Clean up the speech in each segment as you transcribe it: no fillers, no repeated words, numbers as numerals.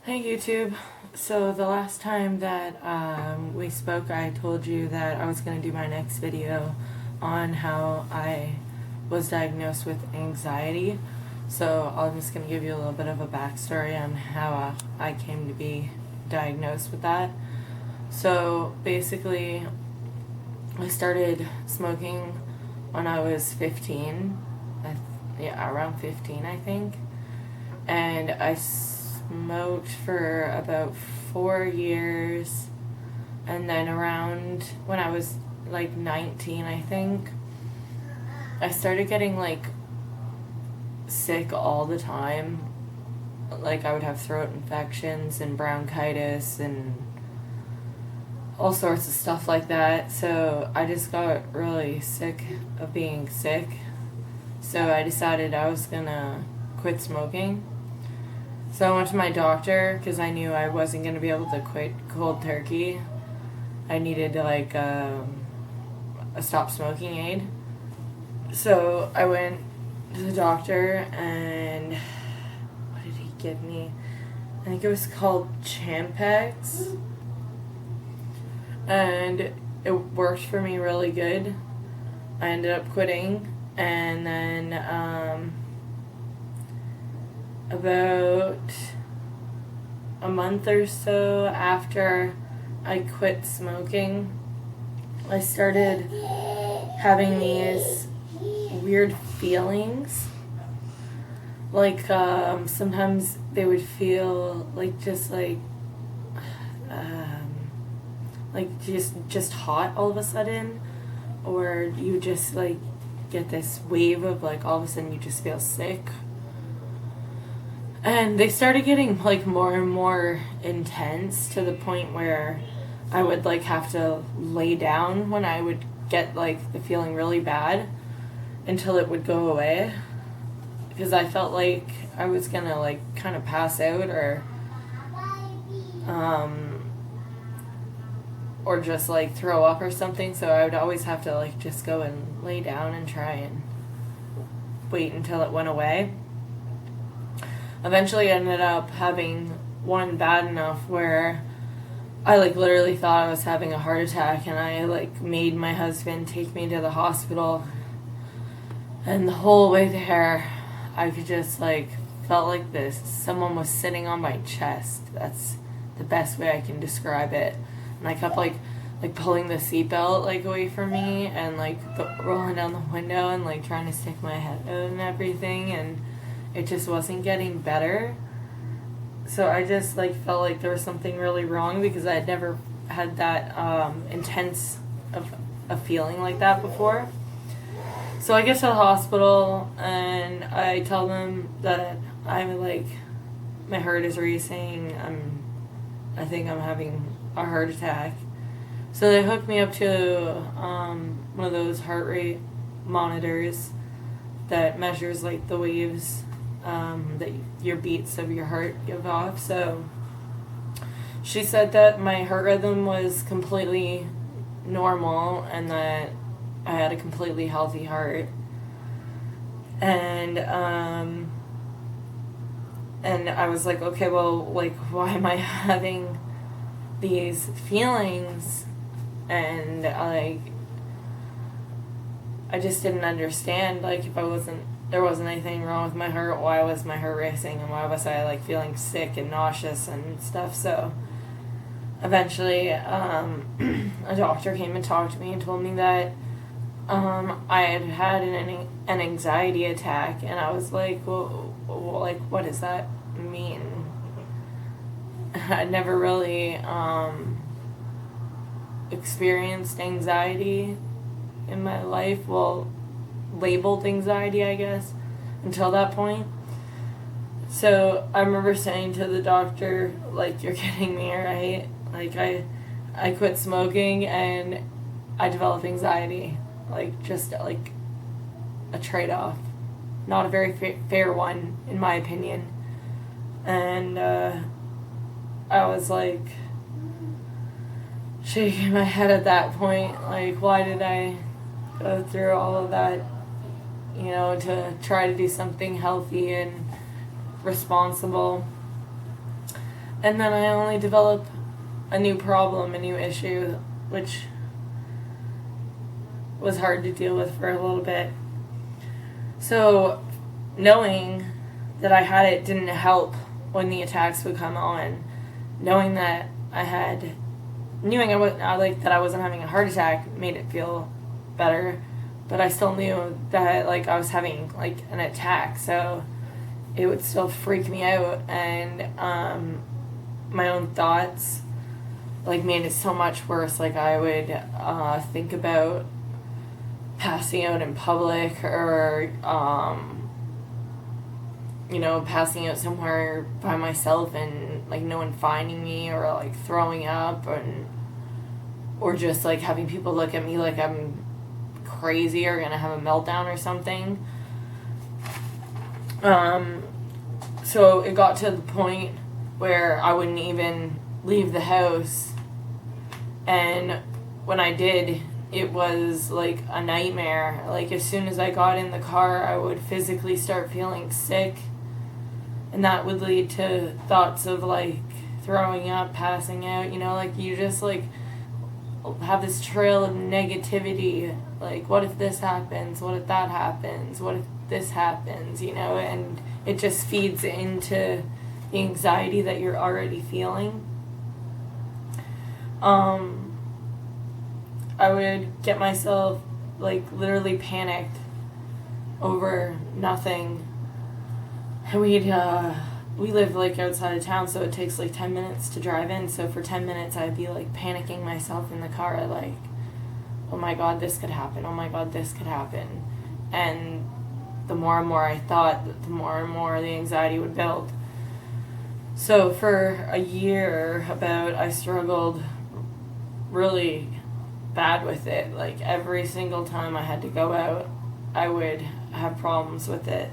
Hey YouTube. So the last time that we spoke, I told you that I was going to do my next video on how I was diagnosed with anxiety. So I'm just going to give you a little bit of a backstory on how I came to be diagnosed with that. So basically, I started smoking when I was 15. Around 15, I think. And I smoked for about 4 years, and then around when I was like 19, I think, I started getting like sick all the time. Like I would have throat infections and bronchitis and all sorts of stuff like that. So I just got really sick of being sick. So I decided I was gonna quit smoking. So I went to my doctor because I knew I wasn't going to be able to quit cold turkey. I needed to a stop smoking aid. So I went to the doctor, and what did he give me? I think it was called Champex. And it worked for me really good. I ended up quitting, and then about a month or so after I quit smoking, I started having these weird feelings. Like sometimes they would feel like just hot all of a sudden, or you just like get this wave of like all of a sudden you just feel sick. And they started getting like more and more intense to the point where I would like have to lay down when I would get like the feeling really bad until it would go away, because I felt like I was gonna like kind of pass out or just like throw up or something. So I would always have to like just go and lay down and try and wait until it went away. Eventually I ended up having one bad enough where I like literally thought I was having a heart attack, and I like made my husband take me to the hospital. And the whole way there, I could just like felt like someone was sitting on my chest. That's the best way I can describe it. And I kept like pulling the seatbelt like away from me, and like rolling down the window and like trying to stick my head out and everything, and it just wasn't getting better. So I just like felt like there was something really wrong, because I had never had that intense of a feeling like that before. So I get to the hospital, and I tell them that I'm like, my heart is racing. I think I'm having a heart attack. So they hooked me up to one of those heart rate monitors that measures like the waves that your beats of your heart give off. So she said that my heart rhythm was completely normal and that I had a completely healthy heart. And I was like, okay, well, like, why am I having these feelings? And like, I just didn't understand, like, if there wasn't anything wrong with my heart, why was my heart racing, and why was I like feeling sick and nauseous and stuff. So eventually a doctor came and talked to me and told me that I had an anxiety attack. And I was like, well, like, what does that mean? I'd never really experienced anxiety in my life. Well, labeled anxiety, I guess, until that point. So I remember saying to the doctor, like, you're kidding me, right? Like, I quit smoking and I developed anxiety. Like, just like a trade-off. Not a very fair one, in my opinion. And I was like shaking my head at that point. Like, why did I go through all of that, to try to do something healthy and responsible? And then I only develop a new problem, a new issue, which was hard to deal with for a little bit. So knowing that I had it didn't help when the attacks would come on. Knowing that knowing that I wasn't having a heart attack made it feel better, but I still knew that like I was having like an attack, so it would still freak me out, and my own thoughts like made it so much worse. Like I would think about passing out in public, or passing out somewhere by myself and like no one finding me, or like throwing up, or just like having people look at me like I'm crazy or gonna have a meltdown or something. So it got to the point where I wouldn't even leave the house, and when I did, it was like a nightmare. Like as soon as I got in the car, I would physically start feeling sick, and that would lead to thoughts of like throwing up, passing out, like you just like have this trail of negativity. Like, what if this happens? What if that happens? What if this happens? And it just feeds into the anxiety that you're already feeling. I would get myself like literally panicked over nothing. And we live like outside of town, so it takes like 10 minutes to drive in. So for 10 minutes I'd be like panicking myself in the car, like, oh my god, this could happen, oh my god, this could happen. And the more and more I thought, the more and more the anxiety would build. So for a year I struggled really bad with it. Like every single time I had to go out, I would have problems with it.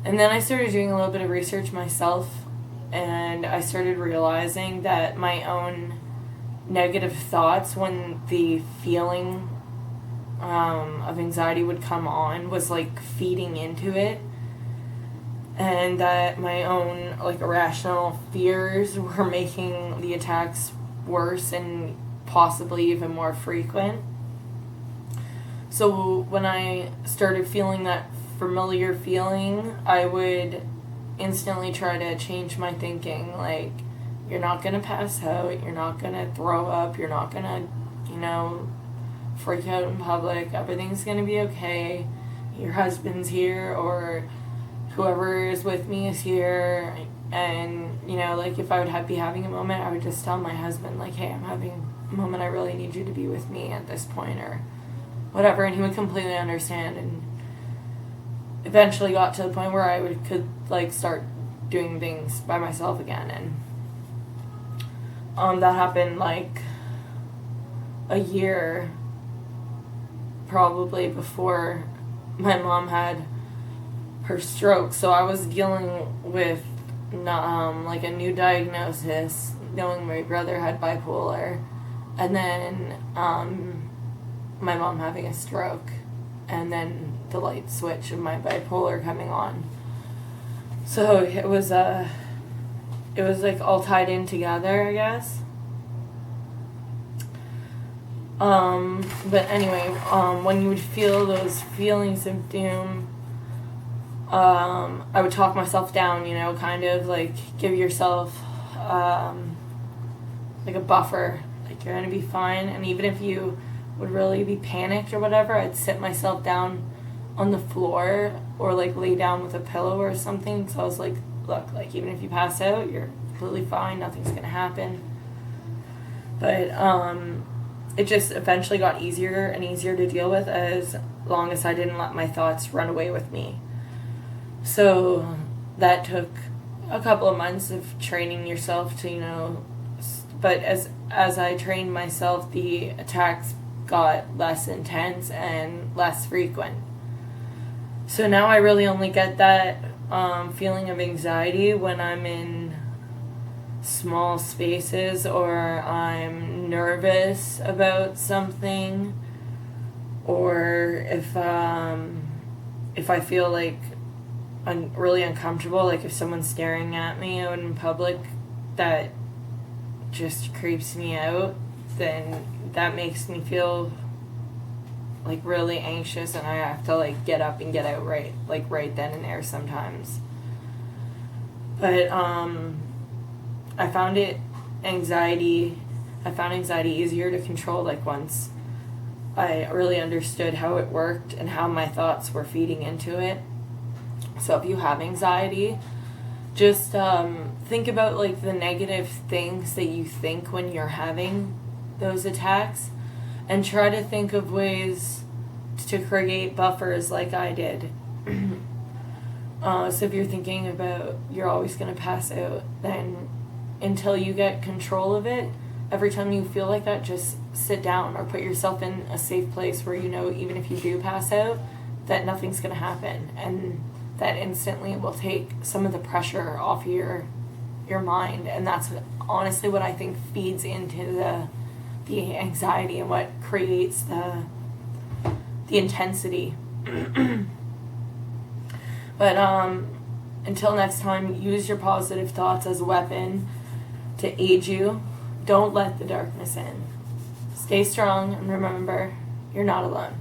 And then I started doing a little bit of research myself, and I started realizing that my own negative thoughts, when the feeling of anxiety would come on, was like feeding into it, and that my own like irrational fears were making the attacks worse and possibly even more frequent. So when I started feeling that familiar feeling, I would instantly try to change my thinking. Like, you're not gonna pass out, you're not gonna throw up, you're not gonna, freak out in public, everything's gonna be okay, your husband's here, or whoever is with me is here. And like if I would be having a moment, I would just tell my husband like, hey, I'm having a moment, I really need you to be with me at this point, or whatever, and he would completely understand. And eventually got to the point where I could like start doing things by myself again. And that happened like a year probably before my mom had her stroke. So I was dealing with like a new diagnosis, knowing my brother had bipolar, and then my mom having a stroke, and then the light switch of my bipolar coming on. So it was like all tied in together, I guess. But anyway, when you would feel those feelings of doom, I would talk myself down, kind of like give yourself like a buffer, like you're gonna be fine. And even if you would really be panicked or whatever, I'd sit myself down on the floor or like lay down with a pillow or something. So I was like, look, like even if you pass out, you're completely fine, nothing's gonna happen. But it just eventually got easier and easier to deal with as long as I didn't let my thoughts run away with me. So that took a couple of months of training yourself to, but as I trained myself, the attacks got less intense and less frequent. So now I really only get that feeling of anxiety when I'm in small spaces, or I'm nervous about something, or if I feel like I'm really uncomfortable, like if someone's staring at me out in public that just creeps me out, then that makes me feel like really anxious, and I have to like get up and get out right then and there sometimes. But I found anxiety easier to control, like once I really understood how it worked and how my thoughts were feeding into it. So if you have anxiety, just think about like the negative things that you think when you're having those attacks, and try to think of ways to create buffers like I did. So if you're thinking about you're always going to pass out, then until you get control of it, every time you feel like that, just sit down or put yourself in a safe place where you know even if you do pass out, that nothing's going to happen, and that instantly will take some of the pressure off your mind. And that's honestly what I think feeds into the anxiety and what creates the intensity. But until next time, use your positive thoughts as a weapon to aid you. Don't let the darkness in. Stay strong, and remember, you're not alone.